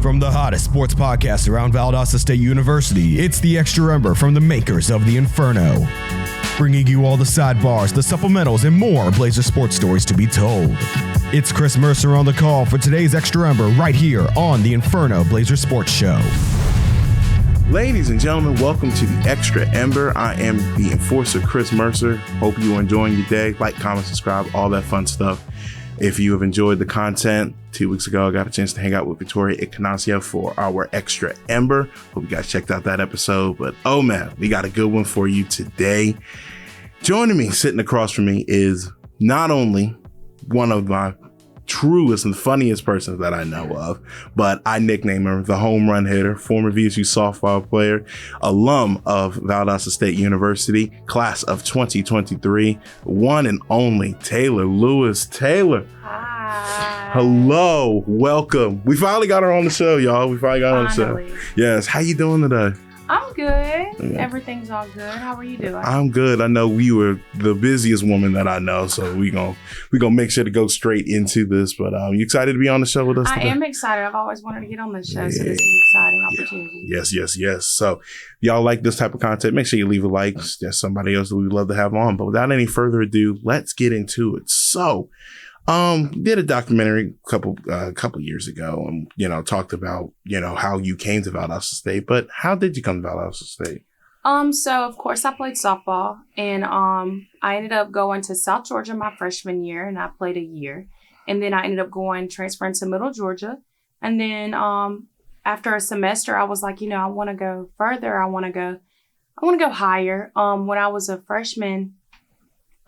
From the hottest sports podcast around Valdosta State University, it's the Extra Ember from the makers of the Inferno. Bringing you all the sidebars, the supplementals, and more Blazer sports stories to be told. It's Chris Mercer on the call for today's Extra Ember right here on the Inferno Blazer Sports Show. Ladies and gentlemen, welcome to the Extra Ember. I am the enforcer, Chris Mercer. Hope you are enjoying your day. Like, comment, subscribe, all that fun stuff. If you have enjoyed the content, 2 weeks ago, I got a chance to hang out with Victoria Ignacio for our Extra Ember. Hope you guys checked out that episode. But, oh man, we got a good one for you today. Joining me, sitting across from me, is not only one of my truest and funniest persons that I know of, but I nickname her the home run hitter, former VSU softball player, alum of Valdosta State University, class of 2023, one and only Taylor Lewis. Taylor. Hi. Hello. Welcome. We finally got her on the show, y'all. We finally got her on the show. Yes. How you doing today? I'm good. Yeah. Everything's all good. How are you doing? I'm good. I know we were the busiest woman that I know, so we gonna make sure to go straight into this. But you excited to be on the show with us today? I am excited. I've always wanted to get on the show, so this is an exciting opportunity. Yes. So y'all like this type of content, make sure you leave a like. There's somebody else that we'd love to have on. But without any further ado, let's get into it. So did a documentary a couple years ago and, talked about, how you came to Valdosta State, but how did you come to Valdosta State? So of course I played softball and, I ended up going to South Georgia my freshman year and I played a year. And then I ended up transferring to Middle Georgia. And then, after a semester, I was like, I want to go further. I want to go higher. When I was a freshman,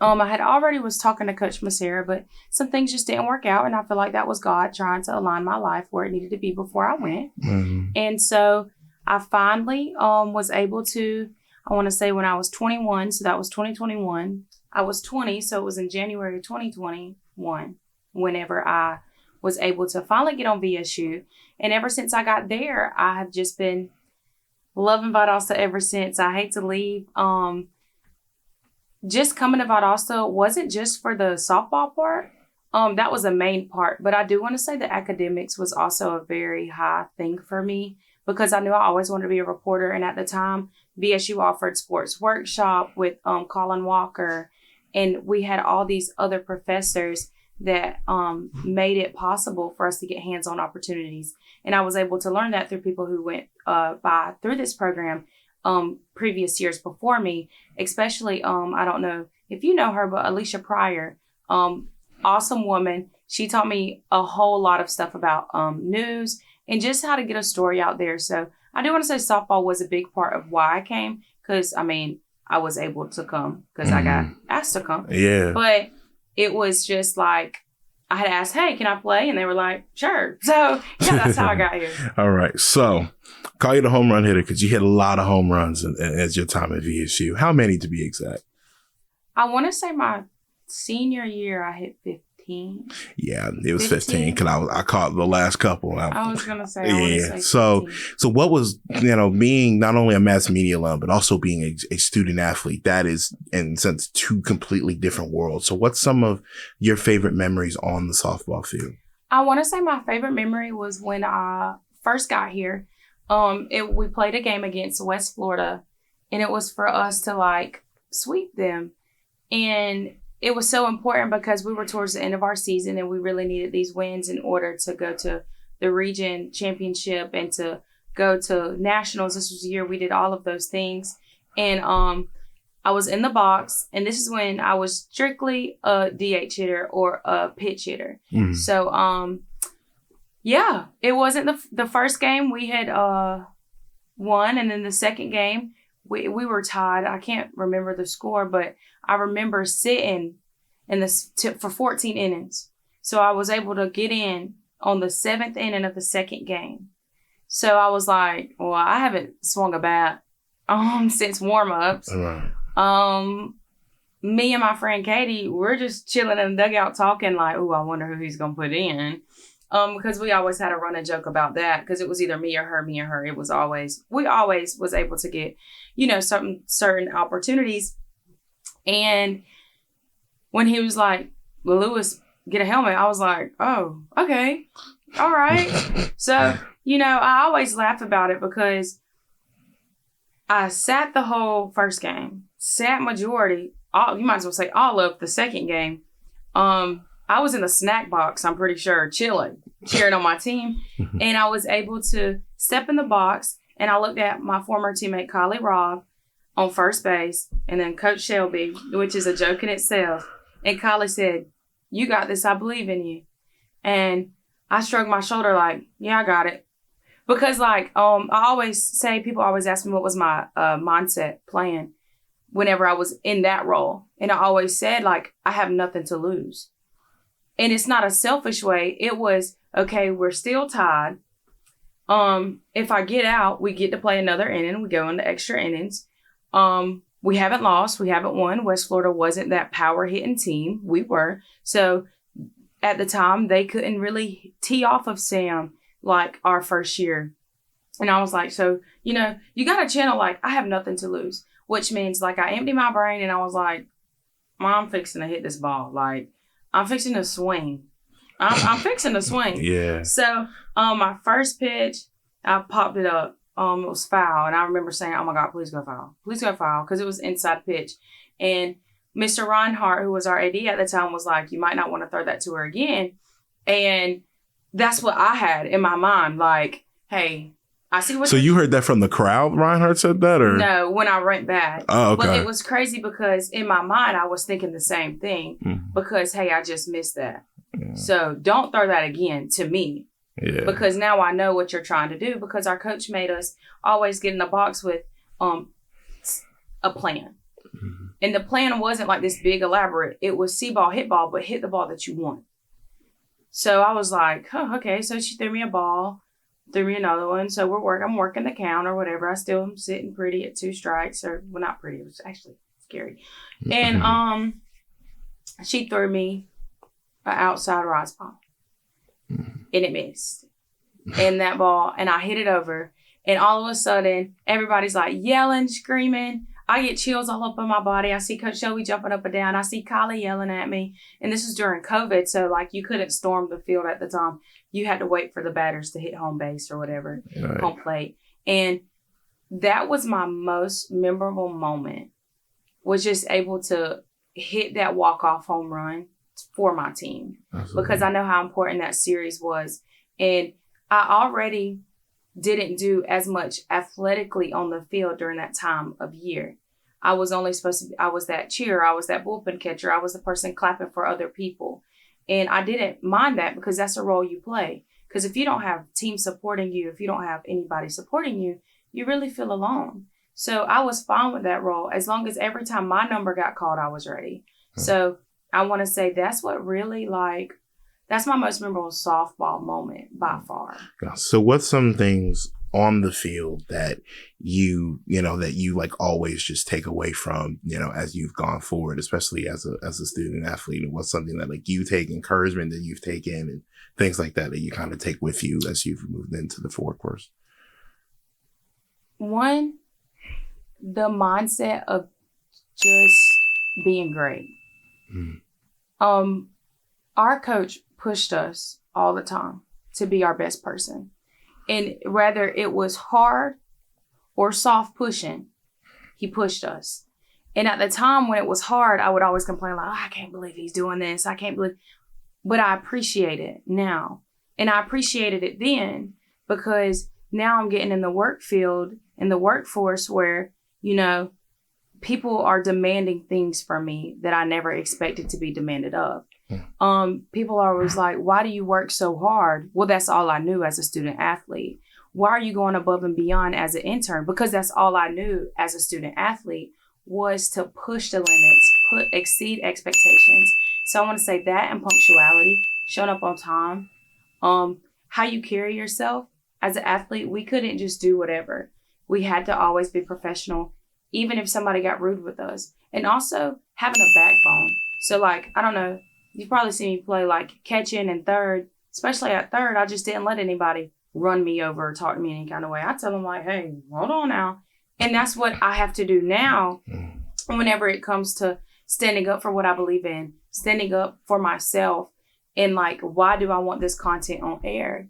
I had already was talking to Coach Mercer, but some things just didn't work out. And I feel like that was God trying to align my life where it needed to be before I went. Mm-hmm. And so I finally was able to, I want to say when I was 21, so that was 2021. I was 20, so it was in January of 2021 whenever I was able to finally get on VSU. And ever since I got there, I have just been loving Valdosta ever since. I hate to leave. Just coming to Valdosta wasn't just for the softball part. That was a main part. But I do want to say that academics was also a very high thing for me because I knew I always wanted to be a reporter. And at the time, VSU offered sports workshop with Colin Walker. And we had all these other professors that made it possible for us to get hands-on opportunities. And I was able to learn that through people who went through this program previous years before me, especially, I don't know if you know her, but Alicia Pryor, awesome woman. She taught me a whole lot of stuff about news and just how to get a story out there. So I do want to say softball was a big part of why I came because, I was able to come because I got asked to come. Yeah. But it was just like, I had asked, hey, can I play? And they were like, sure. So, yeah, that's how I got here. All right. So, call you the home run hitter because you hit a lot of home runs as your time at VSU. How many to be exact? I want to say my senior year, I hit 15. Yeah, it was 15 because I caught the last couple. I was going to say, yeah. So what was, being not only a mass media alum, but also being a student athlete, that is, in a sense, two completely different worlds. So what's some of your favorite memories on the softball field? I want to say my favorite memory was when I first got here. We played a game against West Florida, and it was for us to sweep them. And it was so important because we were towards the end of our season and we really needed these wins in order to go to the region championship and to go to nationals. This was the year we did all of those things. And I was in the box, and this is when I was strictly a DH hitter or a pitch hitter. Mm. So, it wasn't the first game we had won, and then the second game we were tied. I can't remember the score, but I remember sitting for 14 innings. So I was able to get in on the 7th inning of the second game. So I was like, well, I haven't swung a bat since warm-ups. Right. Me and my friend Katie, we're just chilling in the dugout talking like, oh, I wonder who he's going to put in. Because we always had a running joke about that because it was either me or her. It was we always was able to get, certain opportunities. And when he was like, well, Lewis, get a helmet, I was like, oh, okay. All right. So I always laugh about it because I sat the whole first game, sat majority, you might as well say all of the second game. I was in the snack box, I'm pretty sure, chilling, cheering on my team. And I was able to step in the box, and I looked at my former teammate, Kylie Robb, on first base, and then Coach Shelby, which is a joke in itself. And Kylie said, "You got this, I believe in you." And I shrugged my shoulder like, yeah, I got it. Because I always say, people always ask me what was my mindset plan whenever I was in that role. And I always said, I have nothing to lose. And it's not a selfish way. It was, okay, we're still tied. If I get out, we get to play another inning. We go into extra innings. We haven't lost. We haven't won. West Florida wasn't that power hitting team. We were. So at the time, they couldn't really tee off of Sam like our first year. And I was like, so, you got to channel I have nothing to lose, which means I emptied my brain and I was like, I'm fixing to hit this ball. I'm fixing to swing. I'm fixing to swing. Yeah. So my first pitch, I popped it up. It was foul. And I remember saying, oh my God, please go foul. Please go foul. Because it was inside pitch. And Mr. Reinhardt, who was our AD at the time, was like, you might not want to throw that to her again. And that's what I had in my mind. Hey, I see what. So you heard that from the crowd? Reinhardt said that, or no? When I went back. Oh, okay. But it was crazy because in my mind I was thinking the same thing. Mm-hmm. Because hey, I just missed that. Yeah. So don't throw that again to me. Yeah. Because now I know what you're trying to do. Because our coach made us always get in the box with a plan, mm-hmm. and the plan wasn't this big elaborate. It was see ball, hit ball, but hit the ball that you want. So I was like, oh, okay. So she threw me a ball. Threw me another one. So I'm working the count or whatever. I still am sitting pretty at 2 strikes, or well, not pretty. It was actually scary. And she threw me an outside rise ball, and it missed. And that ball, and I hit it over. And all of a sudden, everybody's yelling, screaming. I get chills all up on my body. I see Coach Shelby jumping up and down. I see Kylie yelling at me. And this is during COVID, so you couldn't storm the field at the time. You had to wait for the batters to hit home base or whatever, right. Home plate. And that was my most memorable moment, was just able to hit that walk-off home run for my team. Absolutely. Because I know how important that series was. And I already didn't do as much athletically on the field during that time of year. I was only supposed to be, I was that cheer, I was that bullpen catcher, I was the person clapping for other people. And I didn't mind that because that's a role you play. Because if you don't have team supporting you, if you don't have anybody supporting you, you really feel alone. So I was fine with that role as long as every time my number got called, I was ready. So I want to say that's what really that's my most memorable softball moment by far. So what's some things on the field that you always just take away from, as you've gone forward, especially as a student athlete? And what's something that you take encouragement that you've taken and things like that you kind of take with you as you've moved into the workforce? One, the mindset of just being great. Our coach pushed us all the time to be our best person. And whether it was hard or soft pushing, he pushed us. And at the time when it was hard, I would always complain I can't believe he's doing this. I can't believe. But I appreciate it now. And I appreciated it then because now I'm getting in the work field, in the workforce where, people are demanding things from me that I never expected to be demanded of. People are always why do you work so hard? Well, that's all I knew as a student athlete. Why are you going above and beyond as an intern? Because that's all I knew as a student athlete was to push the limits, exceed expectations. So I want to say that, and punctuality, showing up on time, how you carry yourself as an athlete. We couldn't just do whatever. We had to always be professional, even if somebody got rude with us. And also having a backbone. So I don't know, you've probably seen me play catching and third, especially at third. I just didn't let anybody run me over or talk to me any kind of way. I tell them hey, hold on now. And that's what I have to do now whenever it comes to standing up for what I believe in, standing up for myself, and why do I want this content on air?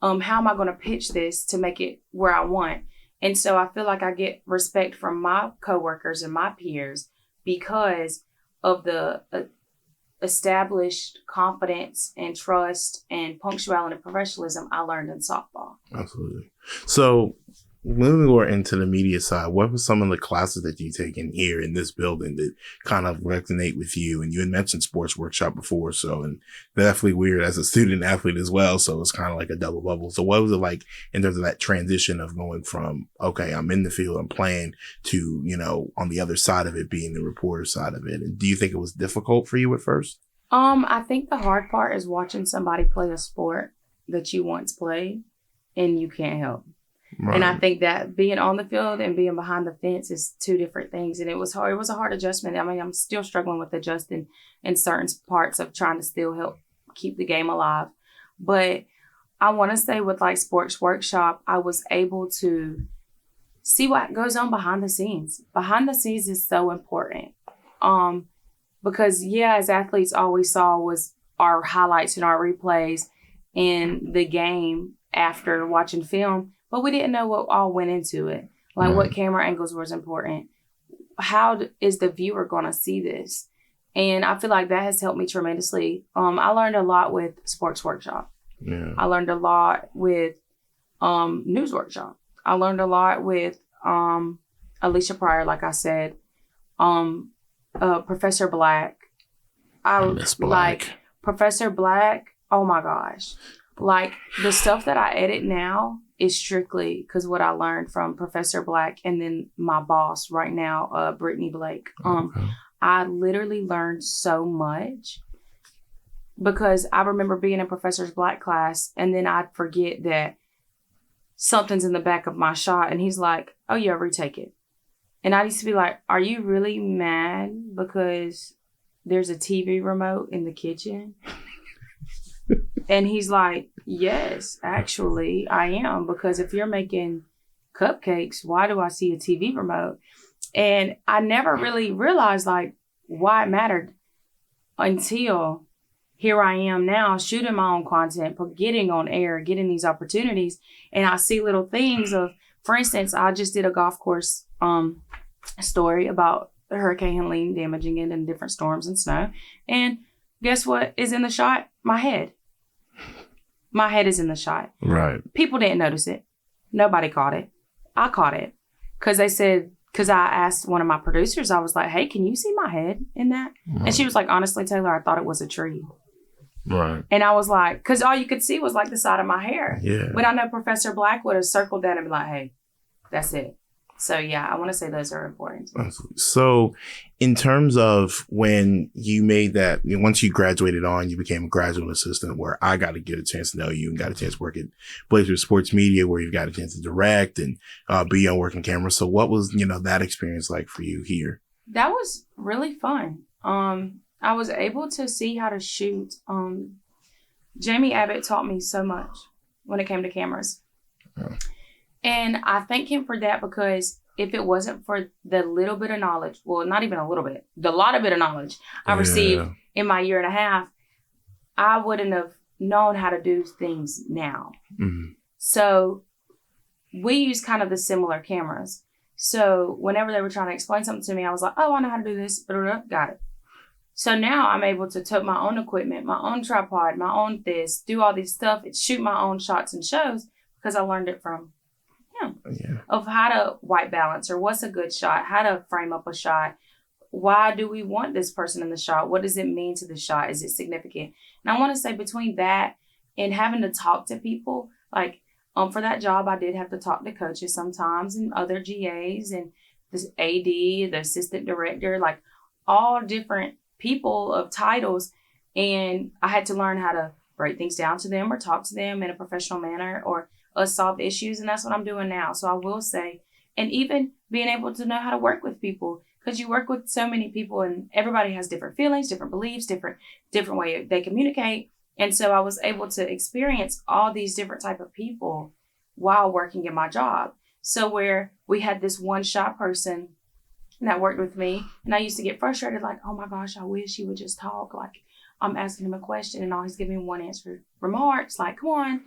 how am I going to pitch this to make it where I want? And so I feel like I get respect from my coworkers and my peers because of the established confidence and trust and punctuality and professionalism I learned in softball. Absolutely. So moving more into the media side, what were some of the classes that you take in here in this building that kind of resonate with you? And you had mentioned sports workshop before, so, and definitely weird as a student athlete as well. So it's kind of like a double bubble. So what was it like in terms of that transition of going from, okay, I'm in the field, I'm playing, to, you know, on the other side of it being the reporter side of it? And do you think it was difficult for you at first? I think the hard part is watching somebody play a sport that you once played and you can't help. Right. And I think that being on the field and being behind the fence is two different things. And it was hard. It was a hard adjustment. I mean, I'm still struggling with adjusting in certain parts of trying to still help keep the game alive. But I want to say with like Sports Workshop, I was able to see what goes on behind the scenes. Behind the scenes is so important. Because as athletes, all we saw was our highlights and our replays in the game after watching film. But we didn't know what all went into it. Like what camera angles was important. How is the viewer going to see this? And I feel like that has helped me tremendously. I learned a lot with Sports Workshop. Yeah. I learned a lot with News Workshop. I learned a lot with Alicia Pryor, like I said. Professor Black. I miss Black. Like Professor Black, oh my gosh. Like the stuff that I edit now is strictly because what I learned from Professor Black and then my boss right now, Brittany Blake. Okay. I literally learned so much because I remember being in Professor Black class and then I'd forget that something's in the back of my shot and he's like, oh yeah, retake it. And I used to be like, are you really mad because there's a TV remote in the kitchen? And he's like, yes, actually, I am. Because if you're making cupcakes, why do I see a TV remote? And I never really realized like why it mattered until here I am now shooting my own content, but getting on air, getting these opportunities. And I see little things of, for instance, I just did a golf course story about Hurricane Helene damaging it and different storms and snow. And guess what is in the shot? My head. My head is in the shot. Right. People didn't notice it. Nobody caught it. I caught it. Because I asked one of my producers, I was like, hey, can you see my head in that? Right. And she was like, honestly, Taylor, I thought it was a tree. Right. And I was like, because all you could see was like the side of my hair. Yeah. But I know Professor Black would have circled that and be like, hey, that's it. So, yeah, I want to say those are important. So in terms of when you made that, once you graduated on, you became a graduate assistant where I got to get a chance to know you and got a chance to work at Blazer Sports Media where you've got a chance to direct and be on working camera. So what was, that experience like for you here? That was really fun. I was able to see how to shoot. Jamie Abbott taught me so much when it came to cameras. Yeah. And I thank him for that because if it wasn't for the little bit of knowledge, well, not even a little bit, the lot of bit of knowledge I received in my year and a half, I wouldn't have known how to do things now. Mm-hmm. So we use kind of the similar cameras. So whenever they were trying to explain something to me, I was like, oh, I know how to do this. Got it. So now I'm able to tote my own equipment, my own tripod, my own this, do all these stuff, shoot my own shots and shows because I learned it from of how to white balance or what's a good shot, how to frame up a shot. Why do we want this person in the shot? What does it mean to the shot? Is it significant? And I want to say between that and having to talk to people, like for that job, I did have to talk to coaches sometimes and other GAs and the AD, the assistant director, like all different people of titles. And I had to learn how to break things down to them or talk to them in a professional manner or us solve issues. And that's what I'm doing now. So I will say, and even being able to know how to work with people because you work with so many people and everybody has different feelings, different beliefs, different way they communicate. And so I was able to experience all these different type of people while working in my job. So where we had this one shot person that worked with me and I used to get frustrated like, oh my gosh, I wish he would just talk. Like I'm asking him a question and all he's giving me one answer remarks like, come on.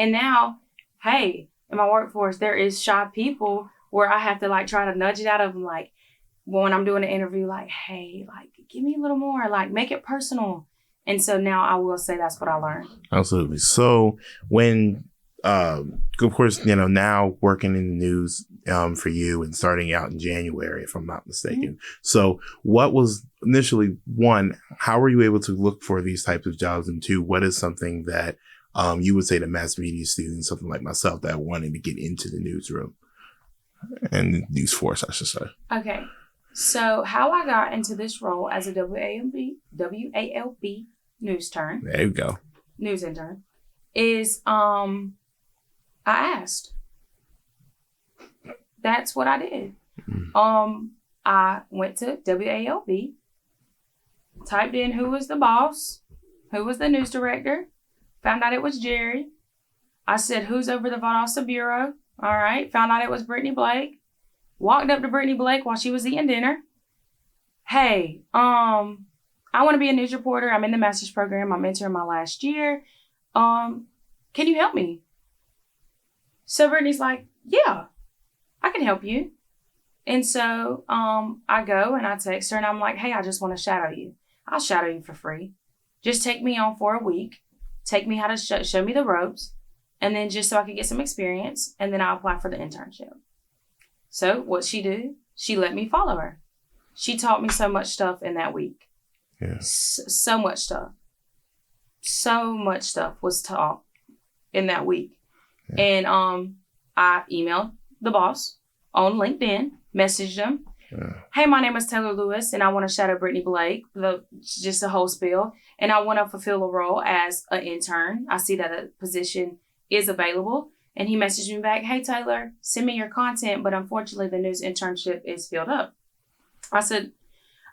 And now, hey, in my workforce, there is shy people where I have to like try to nudge it out of them. Like when I'm doing an interview, like, hey, like give me a little more, like make it personal. And so now I will say that's what I learned. Absolutely. So when, of course, you know, now working in the news for you and starting out in January, if I'm not mistaken. Mm-hmm. So what was initially, one, how were you able to look for these types of jobs? And two, what is something that you would say to mass media students, something like myself, that wanted to get into the newsroom and the news force, I should say? Okay. So how I got into this role as a WALB news intern is I asked. That's what I did. Mm-hmm. I went to WALB, typed in who was the boss, who was the news director, found out it was Jerry. I said, who's over the Valdosta Bureau? All right. Found out it was Brittany Blake. Walked up to Brittany Blake while she was eating dinner. Hey, I want to be a news reporter. I'm in the master's program. I'm entering my last year. Can you help me? So Brittany's like, yeah, I can help you. And so I go and I text her and I'm like, hey, I just want to shadow you. I'll shadow you for free. Just take me on for a week. Take me how to show me the ropes. And then just so I could get some experience. And then I'll apply for the internship. So what she did, she let me follow her. She taught me so much stuff in that week. Yeah. So much stuff. So much stuff was taught in that week. Yeah. And I emailed the boss on LinkedIn, messaged him. Yeah. Hey, my name is Taylor Lewis, and I want to shadow Brittany Blake, just a whole spiel. And I want to fulfill a role as an intern. I see that a position is available. And he messaged me back, hey, Taylor, send me your content, but unfortunately the news internship is filled up. I said,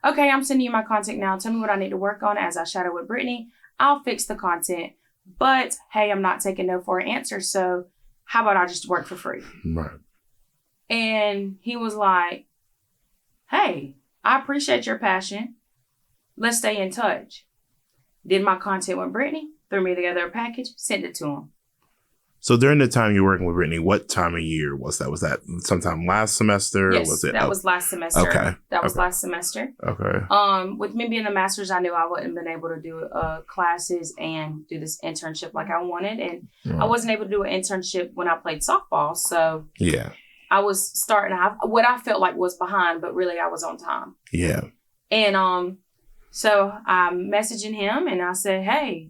okay, I'm sending you my content now. Tell me what I need to work on as I shadow with Brittany. I'll fix the content. But, hey, I'm not taking no for an answer, so how about I just work for free? Right. And he was like, hey, I appreciate your passion. Let's stay in touch. Did my content with Brittany, threw me together a package, sent it to him. So during the time you were working with Brittany, what time of year was that? Was that sometime last semester? Yes, or was it? That was last semester. Okay. That was last semester. Okay. With me being a master's, I knew I wouldn't have been able to do classes and do this internship like I wanted. And I wasn't able to do an internship when I played softball. So yeah, I was starting to have what I felt like was behind, but really I was on time. Yeah. And so I'm messaging him and I said, hey,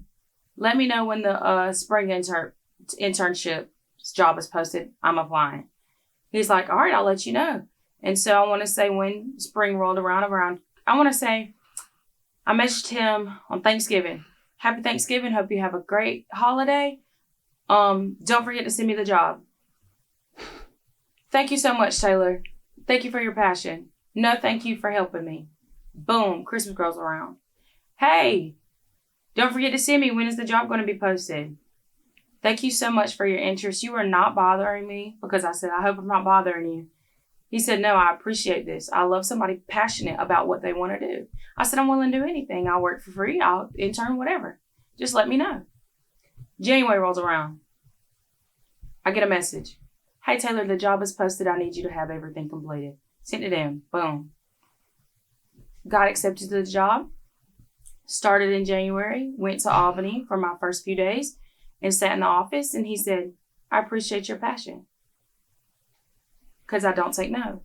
let me know when the spring internship job is posted. I'm applying. He's like, all right, I'll let you know. And so I want to say when spring rolled around, I want to say I messaged him on Thanksgiving. Happy Thanksgiving. Hope you have a great holiday. Don't forget to send me the job. Thank you so much, Taylor. Thank you for your passion. No, thank you for helping me. Boom. Christmas rolls around. Hey, don't forget to send me. When is the job going to be posted? Thank you so much for your interest. You are not bothering me because I said, I hope I'm not bothering you. He said, no, I appreciate this. I love somebody passionate about what they want to do. I said, I'm willing to do anything. I'll work for free. I'll intern, whatever. Just let me know. January rolls around. I get a message. Hey, Taylor, the job is posted. I need you to have everything completed. Sent it in. Boom. Got accepted to the job. Started in January. Went to Albany for my first few days. And sat in the office, and he said, I appreciate your passion. Because I don't take no.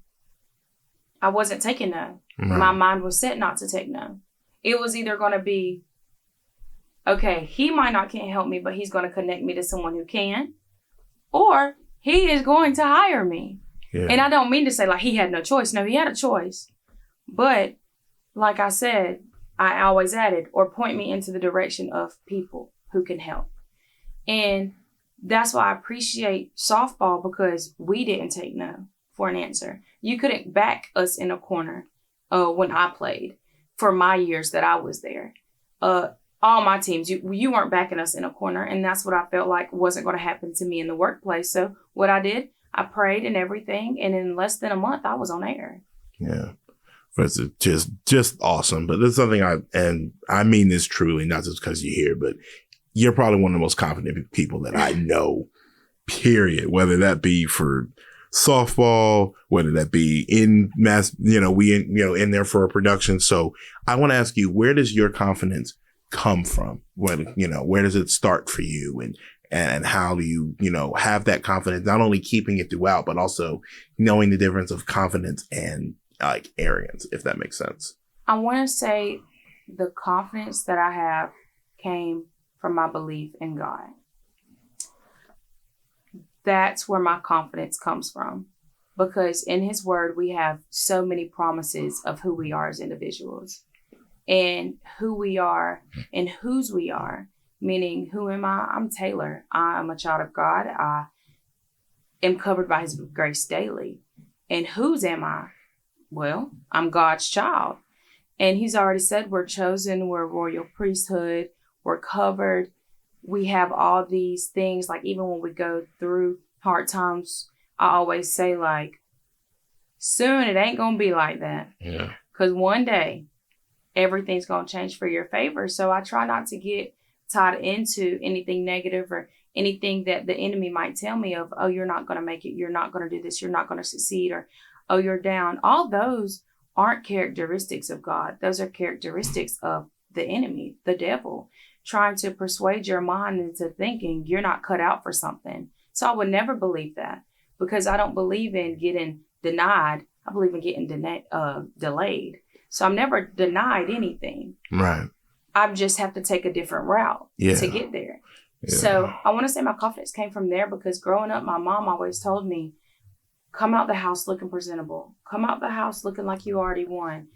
I wasn't taking no. Mm-hmm. My mind was set not to take no. It was either going to be, okay, he might not can't help me, but he's going to connect me to someone who can. Or he is going to hire me. Yeah. And I don't mean to say like he had no choice. No, he had a choice. But like I said, I always added, or point me into the direction of people who can help. And that's why I appreciate softball, because we didn't take no for an answer. You couldn't back us in a corner when I played for my years that I was there. All my teams, you weren't backing us in a corner. And that's what I felt like wasn't going to happen to me in the workplace. So what I did, I prayed and everything. And in less than a month, I was on air. Yeah. It's just awesome. But there's something I mean this truly, not just because you're here, but you're probably one of the most confident people that I know, period. Whether that be for softball, whether that be in mass, in there for a production. So I want to ask you, where does your confidence come from? Where does it start for you? And how do you, have that confidence, not only keeping it throughout, but also knowing the difference of confidence and like arrogance, if that makes sense? I want to say the confidence that I have came from my belief in God. That's where my confidence comes from, because in his word, we have so many promises of who we are as individuals and who we are and whose we are, meaning who am I? I'm Taylor. I'm a child of God. I am covered by his grace daily. And whose am I? Well, I'm God's child. And he's already said we're chosen, we're royal priesthood, we're covered. We have all these things, like even when we go through hard times, I always say like, soon it ain't going to be like that. Yeah. Because one day everything's going to change for your favor. So I try not to get tied into anything negative or anything that the enemy might tell me of, oh, you're not going to make it. You're not going to do this. You're not going to succeed, or, oh, you're down. All those aren't characteristics of God. Those are characteristics of the enemy, the devil, trying to persuade your mind into thinking you're not cut out for something. So I would never believe that, because I don't believe in getting denied. I believe in getting delayed. So I'm never denied anything. Right. I just have to take a different route to get there. Yeah. So I want to say my confidence came from there, because growing up, my mom always told me, come out the house looking presentable. Come out the house looking like you already won.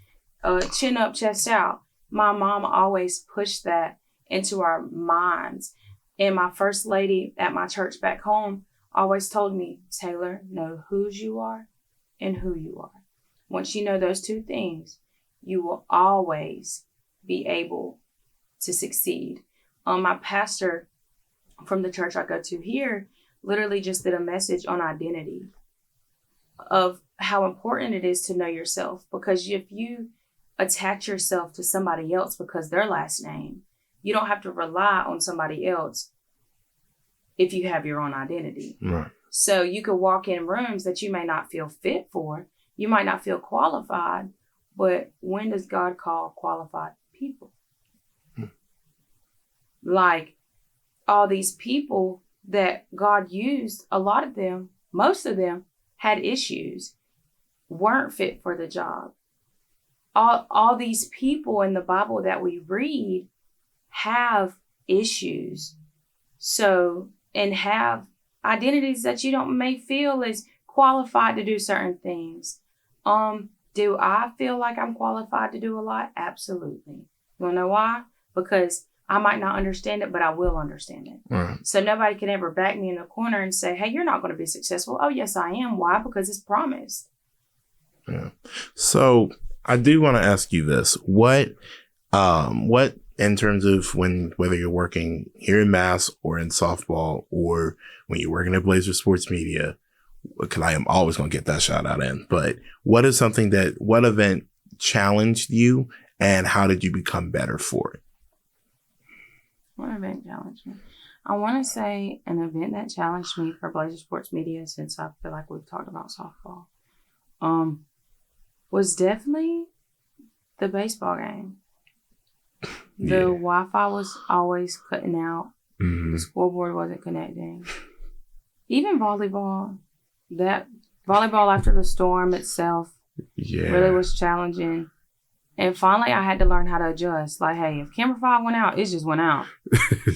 Chin up, chest out. My mom always pushed that into our minds. And my first lady at my church back home always told me, Taylor, know whose you are and who you are. Once you know those two things, you will always be able to succeed. My pastor from the church I go to here literally just did a message on identity, of how important it is to know yourself. Because if you attach yourself to somebody else because their last name, you don't have to rely on somebody else if you have your own identity. Right. So you could walk in rooms that you may not feel fit for. You might not feel qualified, but when does God call qualified people? Like all these people that God used, a lot of them, most of them had issues, weren't fit for the job. All these people in the Bible that we read have issues. So, and have identities that you don't may feel is qualified to do certain things. Do I feel like I'm qualified to do a lot? Absolutely. You wanna know why? Because I might not understand it, but I will understand it. Right. So nobody can ever back me in the corner and say, hey, you're not going to be successful. Oh, yes, I am. Why? Because it's promised. Yeah. So I do want to ask you this. What in terms of whether you're working here in Mass or in softball, or when you're working at Blazer Sports Media, because I am always going to get that shout out in, but what event challenged you, and how did you become better for it? What event challenged me? I want to say an event that challenged me for Blazer Sports Media, since I feel like we've talked about softball, was definitely the baseball game. The Wi-Fi was always cutting out. Mm-hmm. The scoreboard wasn't connecting. Even volleyball. That volleyball after the storm itself really was challenging. And finally, I had to learn how to adjust. Like, hey, if camera 5 went out, it just went out.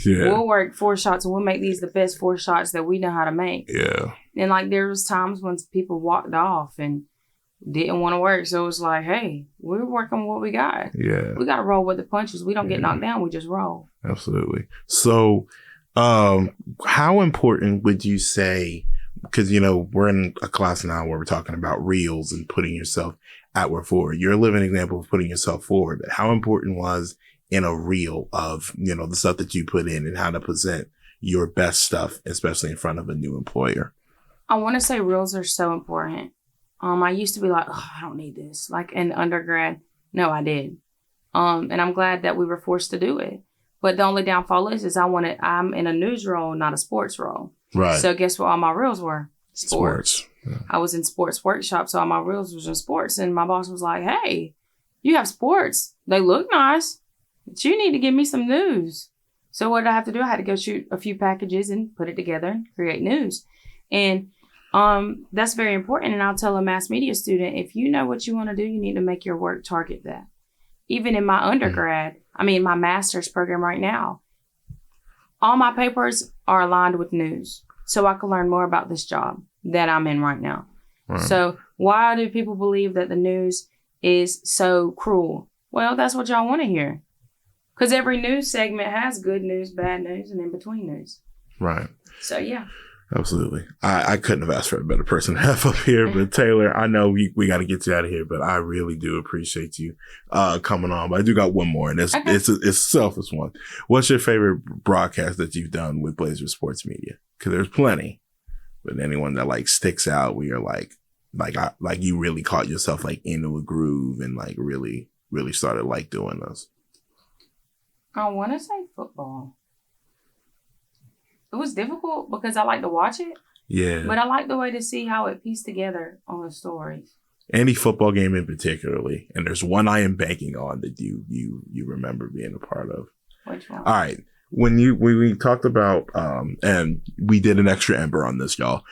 We'll work 4 shots and we'll make these the best 4 shots that we know how to make. Yeah. And like, there was times when people walked off and didn't want to work. So it was like, hey, we're working what we got. Yeah. We got to roll with the punches. We don't get knocked down. We just roll. Absolutely. So, how important would you say, because, we're in a class now where we're talking about reels and putting yourself outward forward. You're a living example of putting yourself forward. But how important was in a reel of, the stuff that you put in and how to present your best stuff, especially in front of a new employer? I want to say reels are so important. I used to be like, oh, I don't need this. Like in undergrad. No, I did. And I'm glad that we were forced to do it. But the only downfall is I'm in a news role, not a sports role. Right. So guess what all my reels were? Sports. Yeah. I was in sports workshop, so all my reels was in sports. And my boss was like, hey, you have sports. They look nice, but you need to give me some news. So what did I have to do? I had to go shoot a few packages and put it together and create news. And that's very important. And I'll tell a mass media student, if you know what you want to do, you need to make your work target that. Even in my undergrad, my master's program right now, all my papers are aligned with news. So I can learn more about this job that I'm in right now. Right. So why do people believe that the news is so cruel? Well, that's what y'all want to hear. Because every news segment has good news, bad news, and in between news. Right. So, yeah. Absolutely. I couldn't have asked for a better person to have up here. But Taylor, I know we got to get you out of here, but I really do appreciate you coming on. But I do got one more, and it's a selfish one. What's your favorite broadcast that you've done with Blazer Sports Media? Because there's plenty, but anyone that like sticks out where you're like you really caught yourself like into a groove and like really, really started like doing this. I want to say football. It was difficult because I like to watch it. Yeah. But I like the way to see how it pieced together on the stories. Any football game in particularly. And there's one I am banking on that you remember being a part of. Which one? All right. When we talked about, and we did an extra ember on this, y'all.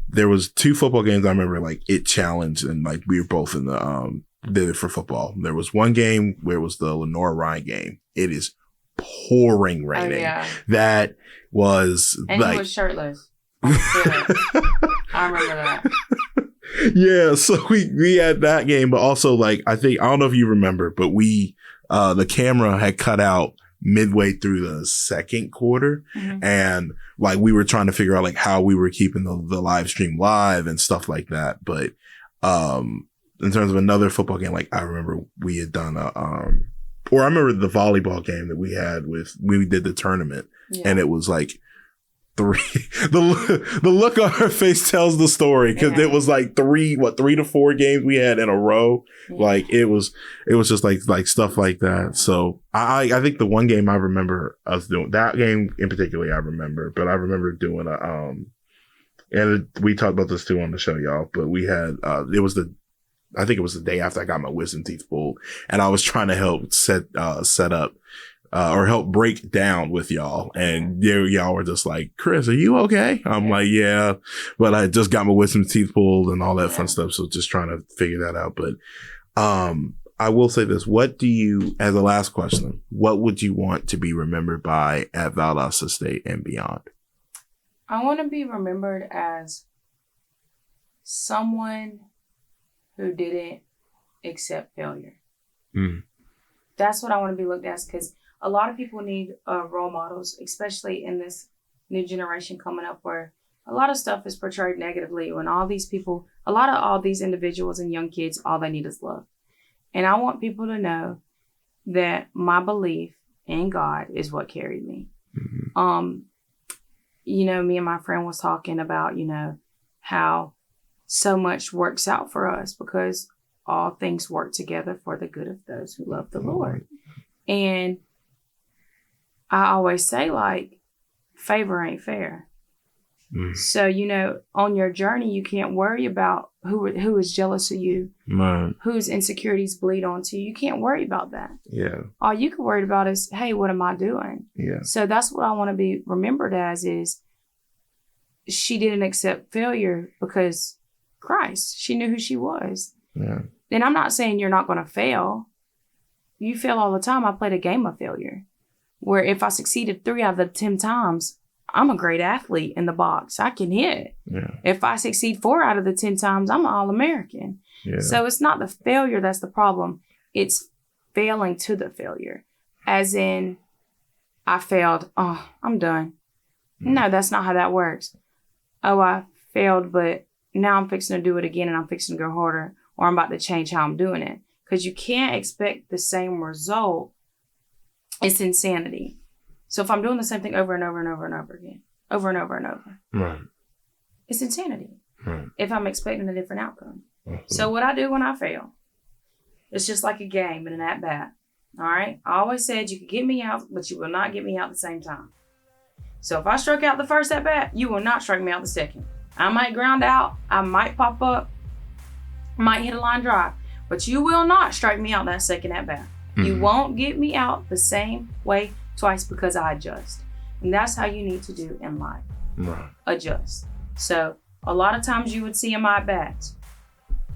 There was 2 football games I remember like it challenged and like we were both in the, did it for football. There was one game where it was the Lenore Ryan game. It is pouring raining. Oh, yeah. That was and like, he was shirtless. I remember that. Yeah, so we had that game, but also like I don't know if you remember, but we the camera had cut out midway through the second quarter, and like we were trying to figure out like how we were keeping the live stream live and stuff like that. But in terms of another football game, like I remember we had done or I remember the volleyball game that we had we did the tournament, and it was like 3. The look on her face tells the story because it was like 3 to 4 games we had in a row. Yeah. Like it was just like stuff like that. So I think the one game I remember us doing, that game in particular I remember, but I remember doing and we talked about this too on the show, y'all. But we had I think it was the day after I got my wisdom teeth pulled, and I was trying to help set up or help break down with y'all. And y'all were just like, Chris, are you okay? I'm like, yeah, but I just got my wisdom teeth pulled and all that fun stuff. So just trying to figure that out. But I will say this. What do you, as a last question, what would you want to be remembered by at Valdosta State and beyond? I want to be remembered as someone who didn't accept failure. That's what I want to be looked at, because a lot of people need role models, especially in this new generation coming up, where a lot of stuff is portrayed negatively when all these individuals and young kids, all they need is love. And I want people to know that my belief in God is what carried me. Me and my friend was talking about, how so much works out for us because all things work together for the good of those who love the Lord. And I always say, like, favor ain't fair. So, on your journey, you can't worry about who is jealous of you, whose insecurities bleed onto you. You can't worry about that. Yeah. All you can worry about is, hey, what am I doing? Yeah. So that's what I want to be remembered as, is she didn't accept failure because Christ. She knew who she was. Yeah. And I'm not saying you're not going to fail. You fail all the time. I played a game of failure where if I succeeded 3 out of the 10 times, I'm a great athlete in the box. I can hit. Yeah. If I succeed 4 out of the 10 times, I'm an All-American. Yeah. So it's not the failure that's the problem. It's failing to the failure. As in, I failed. Oh, I'm done. No, that's not how that works. Oh, I failed, but now I'm fixing to do it again and I'm fixing to go harder, or I'm about to change how I'm doing it. Because you can't expect the same result. It's insanity. So if I'm doing the same thing over and over and over and over again, over and over and over, right, it's insanity. Right. If I'm expecting a different outcome. Mm-hmm. So what I do when I fail, it's just like a game and an at-bat. All right. I always said you could get me out, but you will not get me out at the same time. So if I struck out the first at bat, you will not strike me out the second. I might ground out. I might pop up. Might hit a line drive. But you will not strike me out that second at bat. Mm-hmm. You won't get me out the same way twice because I adjust. And that's how you need to do in life. Right. Adjust. So a lot of times you would see in my at bats,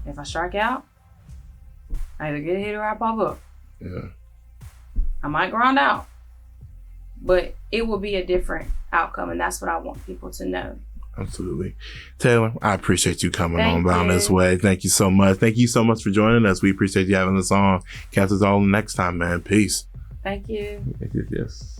if I strike out, I either get a hit or I pop up. Yeah. I might ground out, but it will be a different outcome, and that's what I want people to know. Absolutely. Taylor, I appreciate you coming on down this way. Thank you so much. Thank you so much for joining us. We appreciate you having us on. Catch us all next time, man. Peace. Thank you. Yes.